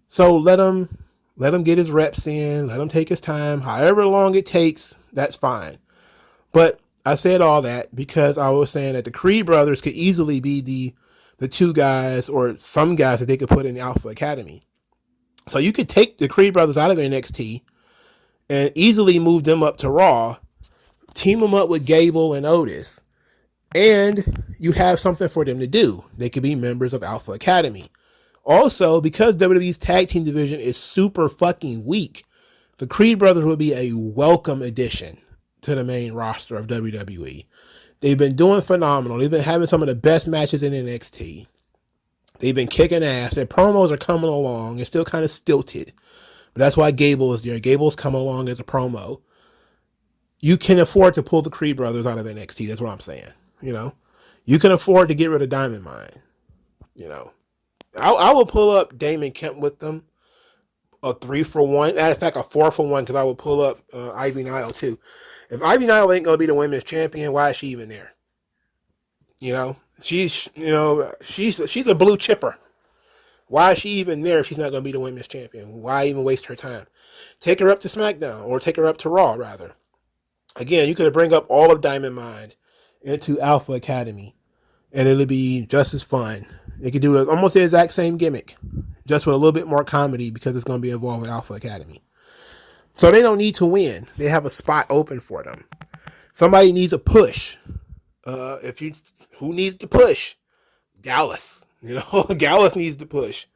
So let him get his reps in. Let him take his time. However long it takes, that's fine. But I said all that because I was saying that the Creed Brothers could easily be the two guys or some guys that they could put in the Alpha Academy. So you could take the Creed Brothers out of NXT and easily move them up to Raw, team them up with Gable and Otis, and you have something for them to do. They could be members of Alpha Academy. Also, because WWE's tag team division is super fucking weak, the Creed Brothers would be a welcome addition to the main roster of WWE. They've been doing phenomenal. They've been having some of the best matches in NXT. They've been kicking ass. Their promos are coming along. It's still kind of stilted, but that's why Gable is there. Gable's coming along as a promo. you can afford to pull the Creed brothers out of NXT. That's what I'm saying. You know, you can afford to get rid of Diamond Mine. You know, I will pull up Damon Kemp with them. A 3-for-1. Matter of fact, a 4-for-1 because I would pull up Ivy Nile too. If Ivy Nile ain't gonna be the women's champion, why is she even there? You know, she's a blue chipper. Why is she even there if she's not gonna be the women's champion? Why even waste her time? Take her up to SmackDown or take her up to Raw rather. Again, you could bring up all of Diamond Mine into Alpha Academy, and it'll be just as fun. They could do almost the exact same gimmick, just with a little bit more comedy because it's going to be involved with Alpha Academy. So they don't need to win. They have a spot open for them. Somebody needs a push. Who needs to push? Gallus. You know, Gallus needs to push.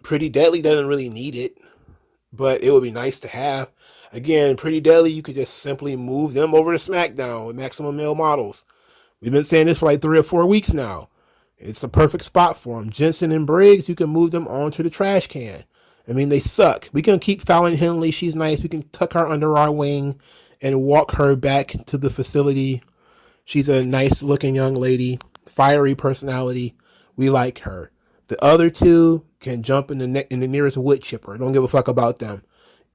Pretty Deadly doesn't really need it, but it would be nice to have. Again, Pretty Deadly, you could just simply move them over to SmackDown with Maximum Male Models. We've been saying this for like 3 or 4 weeks now. It's the perfect spot for them. Jensen and Briggs, you can move them onto the trash can. I mean, they suck. We can keep Fallon Henley. She's nice. We can tuck her under our wing and walk her back to the facility. She's a nice looking young lady, fiery personality. We like her. The other two can jump in the nearest wood chipper. Don't give a fuck about them.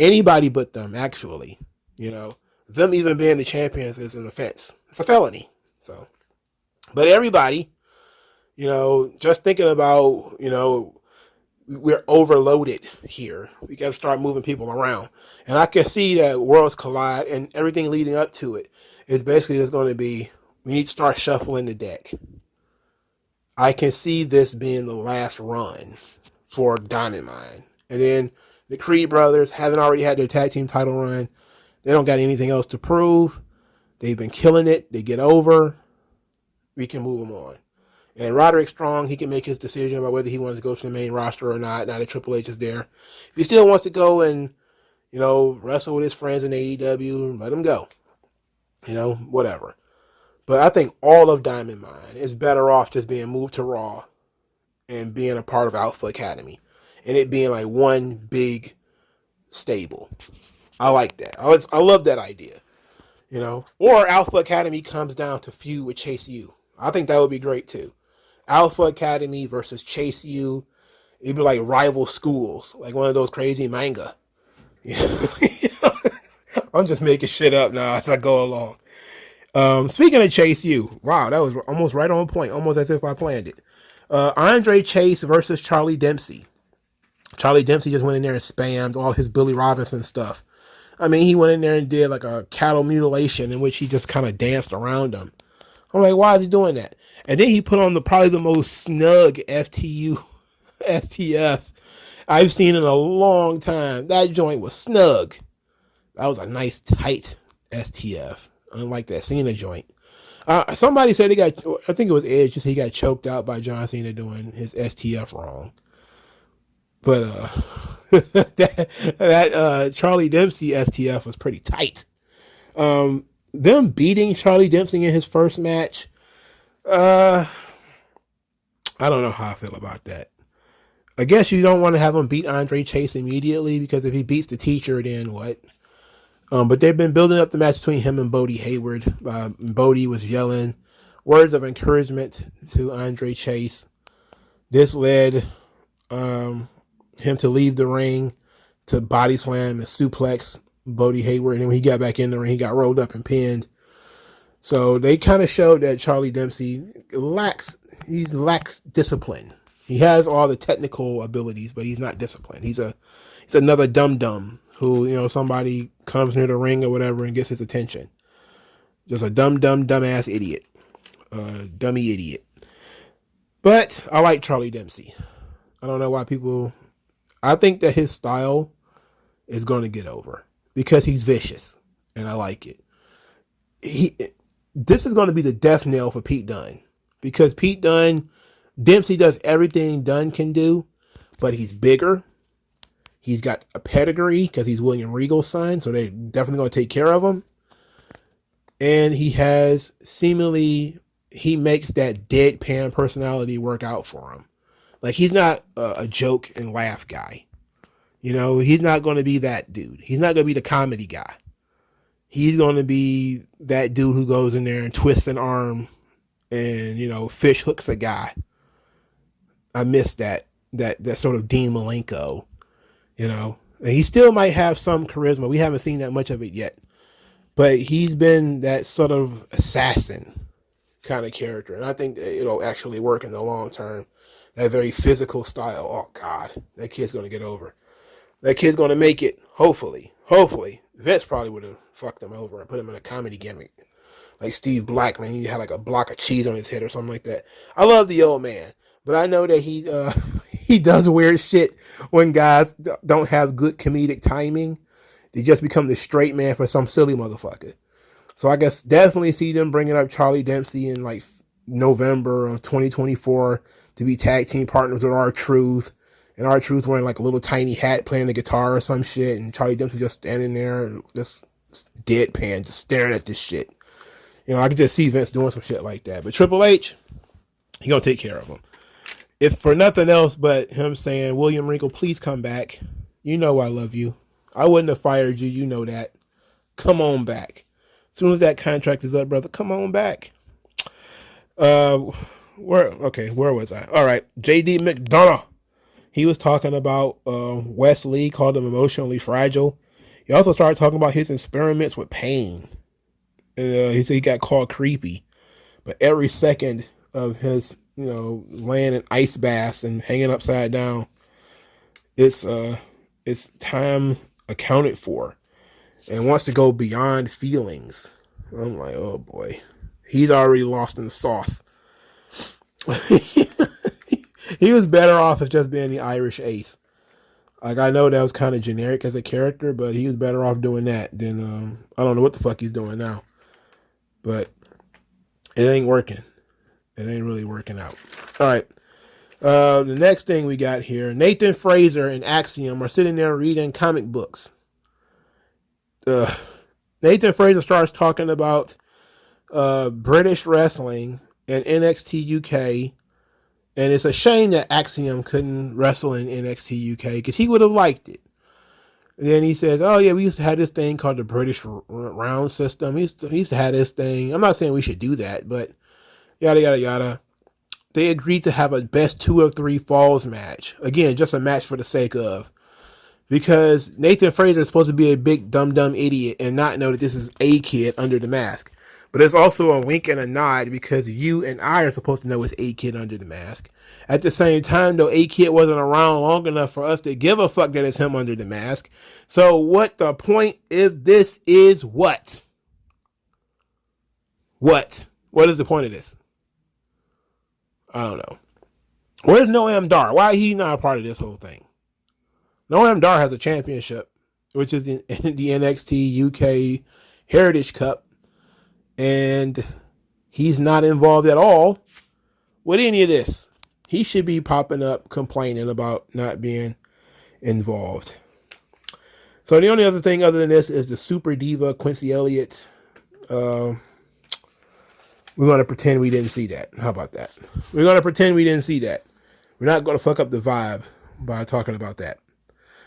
Anybody but them, actually. You know, them even being the champions is an offense. It's a felony. So, but everybody, you know, just thinking about, you know, we're overloaded here. We got to start moving people around. And I can see that Worlds Collide and everything leading up to it is basically just going to be, we need to start shuffling the deck. I can see this being the last run for Diamond Mine. And then the Creed brothers haven't already had their tag team title run. They don't got anything else to prove. They've been killing it. They get over. We can move them on. And Roderick Strong, he can make his decision about whether he wants to go to the main roster or not. Now that Triple H is there. If he still wants to go and, you know, wrestle with his friends in AEW, let him go. You know, whatever. But I think all of Diamond Mine is better off just being moved to Raw and being a part of Alpha Academy. And it being like one big stable. I like that. I love that idea. You know, or Alpha Academy comes down to feud with Chase U. I think that would be great too. Alpha Academy versus Chase U. It'd be like rival schools, like one of those crazy manga. I'm just making shit up now as I go along. Speaking of Chase U, wow, that was almost right on point, almost as if I planned it. Andre Chase versus Charlie Dempsey. Charlie Dempsey just went in there and spammed all his Billy Robinson stuff. I mean, he went in there and did like a cattle mutilation in which he just kind of danced around them. I'm like, why is he doing that? And then he put on probably the most snug STF I've seen in a long time. That joint was snug. That was a nice tight STF. Unlike that Cena joint. Somebody said I think it was Edge, just he got choked out by John Cena doing his STF wrong. But that Charlie Dempsey STF was pretty tight. Them beating Charlie Dempsey in his first match, I don't know how I feel about that. I guess you don't want to have him beat Andre Chase immediately because if he beats the teacher, then what? But they've been building up the match between him and Bodie Hayward. Bodie was yelling words of encouragement to Andre Chase. This led him to leave the ring to body slam and suplex Bodie Hayward. And when he got back in the ring, he got rolled up and pinned. So they kind of showed that Charlie Dempsey lacks discipline. He has all the technical abilities, but he's not disciplined. He's another dum-dum who, you know, somebody comes near the ring or whatever and gets his attention. Just a dumbass idiot. Dummy idiot. But I like Charlie Dempsey. I don't know why I think that his style is going to get over because he's vicious and I like it. This is going to be the death knell for Pete Dunne because Dempsey does everything Dunne can do, but he's bigger. He's got a pedigree because he's William Regal's son, so they're definitely going to take care of him. And he makes that deadpan personality work out for him. Like, he's not a joke and laugh guy. You know, he's not going to be that dude. He's not going to be the comedy guy. he's going to be that dude who goes in there and twists an arm and, fish hooks a guy. I miss that sort of Dean Malenko, And he still might have some charisma. We haven't seen that much of it yet. But he's been that sort of assassin kind of character. And I think it'll actually work in the long term. That very physical style. Oh, God. That kid's going to get over. That kid's going to make it. Hopefully. Vince probably would have fucked him over and put him in a comedy gimmick. Like Steve Blackman. He had like a block of cheese on his head or something like that. I love the old man. But I know that he does weird shit when guys don't have good comedic timing. They just become the straight man for some silly motherfucker. So I guess definitely see them bringing up Charlie Dempsey in like November of 2024 to be tag team partners with R-Truth. And R-Truth wearing like a little tiny hat playing the guitar or some shit. And Charlie Dempsey just standing there and just deadpan, just staring at this shit. I could just see Vince doing some shit like that. But Triple H, he gonna take care of him. If for nothing else but him saying, William Regal, please come back. You know I love you. I wouldn't have fired you. You know that. Come on back. As soon as that contract is up, brother, come on back. Where was I? All right. JD McDonough. He was talking about Wes Lee, called him emotionally fragile. He also started talking about his experiments with pain. And he said he got called creepy. But every second of his, laying in ice baths and hanging upside down, it's time accounted for, and wants to go beyond feelings. I'm like, oh boy, he's already lost in the sauce. He was better off as just being the Irish Ace. Like, I know that was kind of generic as a character, but he was better off doing that than I don't know what the fuck he's doing now. But it ain't working. It ain't really working out. All right. The next thing we got here, Nathan Fraser and Axiom are sitting there reading comic books. Nathan Fraser starts talking about British wrestling and NXT UK, and it's a shame that Axiom couldn't wrestle in NXT UK because he would have liked it. And then he says, oh yeah, we used to have this thing called the British round system. We used to have this thing. I'm not saying we should do that, but yada, yada, yada. They agreed to have a best 2 of 3 falls match. Again, just a match for the sake of. Because Nathan Fraser is supposed to be a big dumb idiot and not know that this is a kid under the mask. But there's also a wink and a nod because you and I are supposed to know it's a kid under the mask. At the same time, though, a kid wasn't around long enough for us to give a fuck that it's him under the mask. So what the point of this is what? What? What is the point of this? I don't know. Where's Noam Dar? Why is he not a part of this whole thing? Noam Dar has a championship, which is the NXT UK Heritage Cup, and he's not involved at all with any of this. He should be popping up complaining about not being involved. So the only other thing other than this is the Super Diva Quincy Elliott. We're going to pretend we didn't see that. How about that? We're going to pretend we didn't see that. We're not going to fuck up the vibe by talking about that.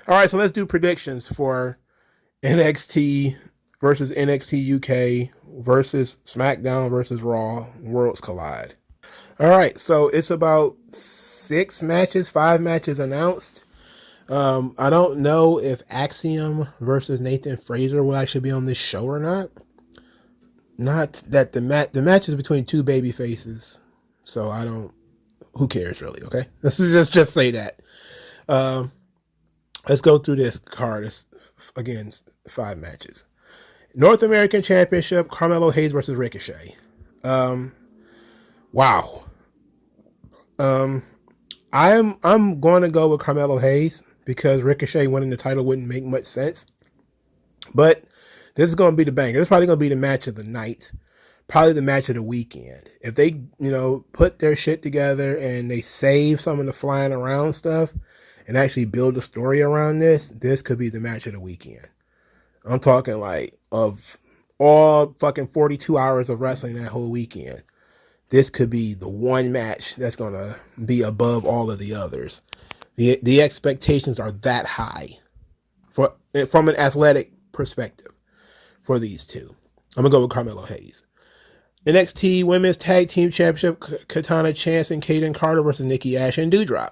All right, so let's do predictions for NXT versus NXT UK versus SmackDown versus Raw. Worlds collide. All right, so it's about 5 matches announced. I don't know if Axiom versus Nathan Fraser will actually be on this show or not. Not that the match is between 2 baby faces, so I don't. Who cares really? Okay, let's just say that. Let's go through this card. It's, again, 5 matches. North American Championship: Carmelo Hayes versus Ricochet. Wow. I'm going to go with Carmelo Hayes because Ricochet winning the title wouldn't make much sense, but this is going to be the banger. This is probably going to be the match of the night. Probably the match of the weekend. If they, put their shit together and they save some of the flying around stuff and actually build a story around this could be the match of the weekend. I'm talking like of all fucking 42 hours of wrestling that whole weekend. This could be the one match that's going to be above all of the others. The expectations are that high from an athletic perspective. for these two. I'm going to go with Carmelo Hayes. NXT Women's Tag Team Championship, Katana Chance and Kaden Carter versus Nikki Ash and Doudrop.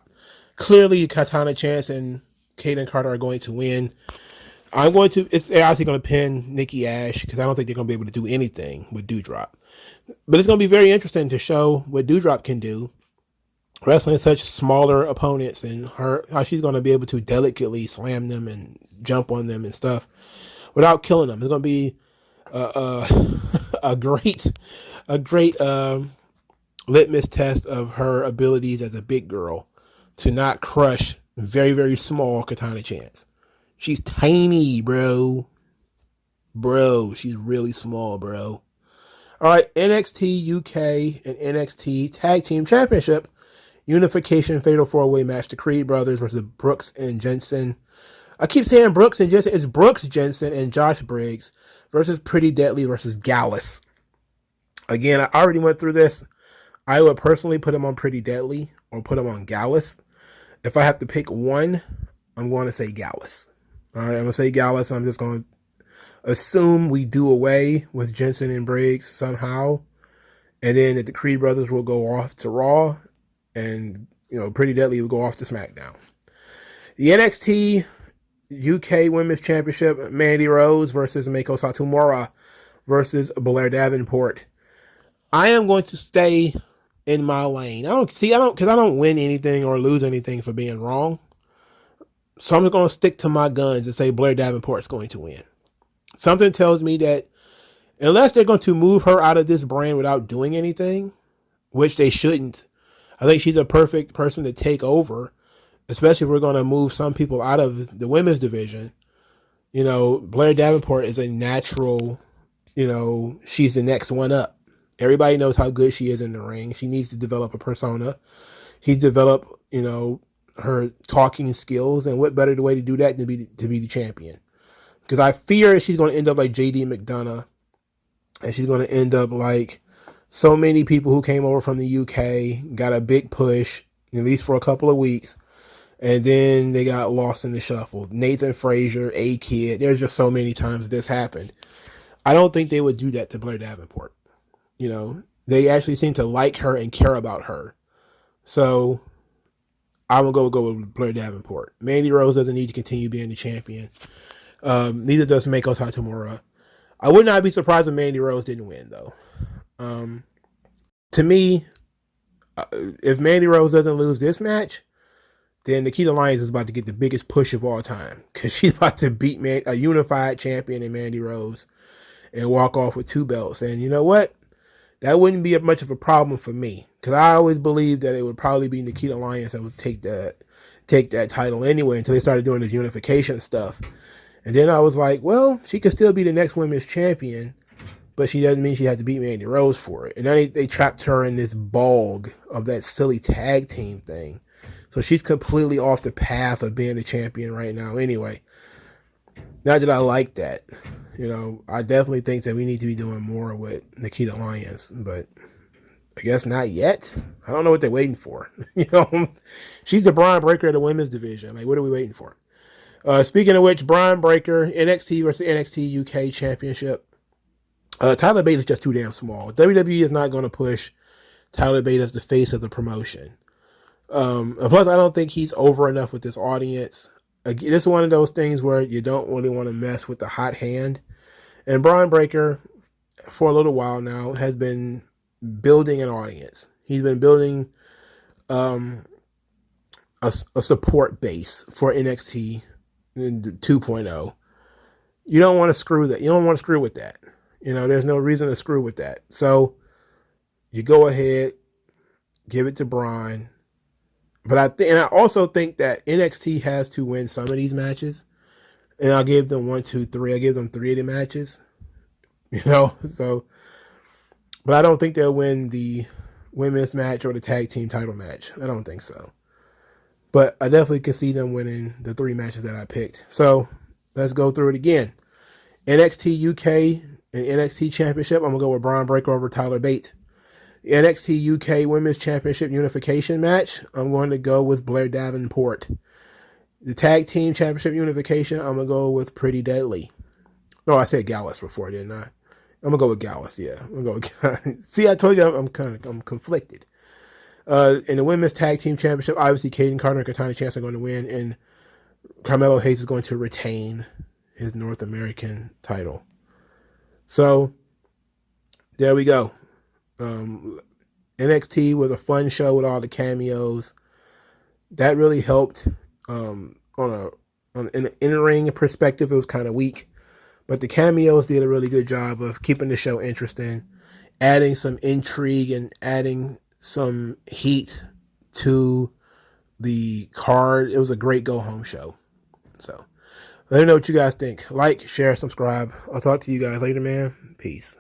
Clearly, Katana Chance and Kaden Carter are going to win. It's obviously going to pin Nikki Ash because I don't think they're going to be able to do anything with Doudrop. But it's going to be very interesting to show what Doudrop can do, wrestling such smaller opponents, and how she's going to be able to delicately slam them and jump on them and stuff without killing them. It's going to be a great litmus test of her abilities as a big girl to not crush very, very small Katana Chance. She's tiny, bro. She's really small, bro. All right, NXT UK and NXT Tag Team Championship Unification Fatal 4-Way match. The Creed Brothers versus Brooks and Jensen. I keep saying Brooks and Jensen. It's Brooks, Jensen, and Josh Briggs versus Pretty Deadly versus Gallus. Again, I already went through this. I would personally put him on Pretty Deadly or put him on Gallus. If I have to pick one, I'm going to say Gallus. All right, I'm going to say Gallus. I'm just going to assume we do away with Jensen and Briggs somehow. And then that the Creed Brothers will go off to Raw. And, Pretty Deadly will go off to SmackDown. The NXT UK Women's Championship, Mandy Rose versus Meiko Satomura versus Blair Davenport. I am going to stay in my lane. Because I don't win anything or lose anything for being wrong. So I'm just going to stick to my guns and say Blair Davenport is going to win. Something tells me that unless they're going to move her out of this brand without doing anything, which they shouldn't, I think she's a perfect person to take over, especially if we're going to move some people out of the women's division. Blair Davenport is a natural, she's the next one up. Everybody knows how good she is in the ring. She needs to develop a persona. She's developed, her talking skills, and what better way to do that than to be the champion? Because I fear she's going to end up like JD McDonough, and she's going to end up like so many people who came over from the UK, got a big push, at least for a couple of weeks, and then they got lost in the shuffle. Nathan Frazier, A-Kid, there's just so many times this happened. I don't think they would do that to Blair Davenport. They actually seem to like her and care about her. So I'm going to go with Blair Davenport. Mandy Rose doesn't need to continue being the champion. Neither does Meiko Satomura. I would not be surprised if Mandy Rose didn't win, though. To me, if Mandy Rose doesn't lose this match, then Nikita Lyons is about to get the biggest push of all time, because she's about to beat a unified champion in Mandy Rose and walk off with 2 belts. And you know what? That wouldn't be much of a problem for me, because I always believed that it would probably be Nikita Lyons that would take that title anyway, until they started doing the unification stuff. And then I was like, well, she could still be the next women's champion, but she doesn't mean she had to beat Mandy Rose for it. And then they trapped her in this bog of that silly tag team thing. So she's completely off the path of being the champion right now anyway. Not that I like that. I definitely think that we need to be doing more with Nikita Lyons, but I guess not yet. I don't know what they're waiting for. She's the Braun Breaker of the women's division. Like, what are we waiting for? Speaking of which, Braun Breaker, NXT versus NXT UK Championship. Tyler Bate is just too damn small. WWE is not going to push Tyler Bate as the face of the promotion. And plus, I don't think he's over enough with this audience. This is one of those things where you don't really want to mess with the hot hand. And Braun Breaker, for a little while now, has been building an audience. He's been building a support base for NXT 2.0. You don't want to screw that. You don't want to screw with that. There's no reason to screw with that. So you go ahead, give it to Braun. But I also think that NXT has to win some of these matches. And I'll give them 1, 2, 3. I give them 3 of the matches. So, but I don't think they'll win the women's match or the tag team title match. I don't think so. But I definitely can see them winning the 3 matches that I picked. So let's go through it again. NXT UK and NXT Championship, I'm going to go with Braun Breaker over Tyler Bate. NXT UK Women's Championship Unification match, I'm going to go with Blair Davenport. The Tag Team Championship Unification, I'm going to go with Pretty Deadly. No, I said Gallus before, didn't I? I'm gonna go with Gallus. Yeah, I'm gonna go with. See, I told you I'm conflicted. In the women's tag team championship, obviously Caden Carter and Katana Chance are going to win, and Carmelo Hayes is going to retain his North American title. So there we go. NXT was a fun show with all the cameos. That really helped. On an in-ring perspective, it was kind of weak, but the cameos did a really good job of keeping the show interesting, adding some intrigue and adding some heat to the card. It was a great go-home show. So let me know what you guys think. Like, share, subscribe. I'll talk to you guys later, man. Peace.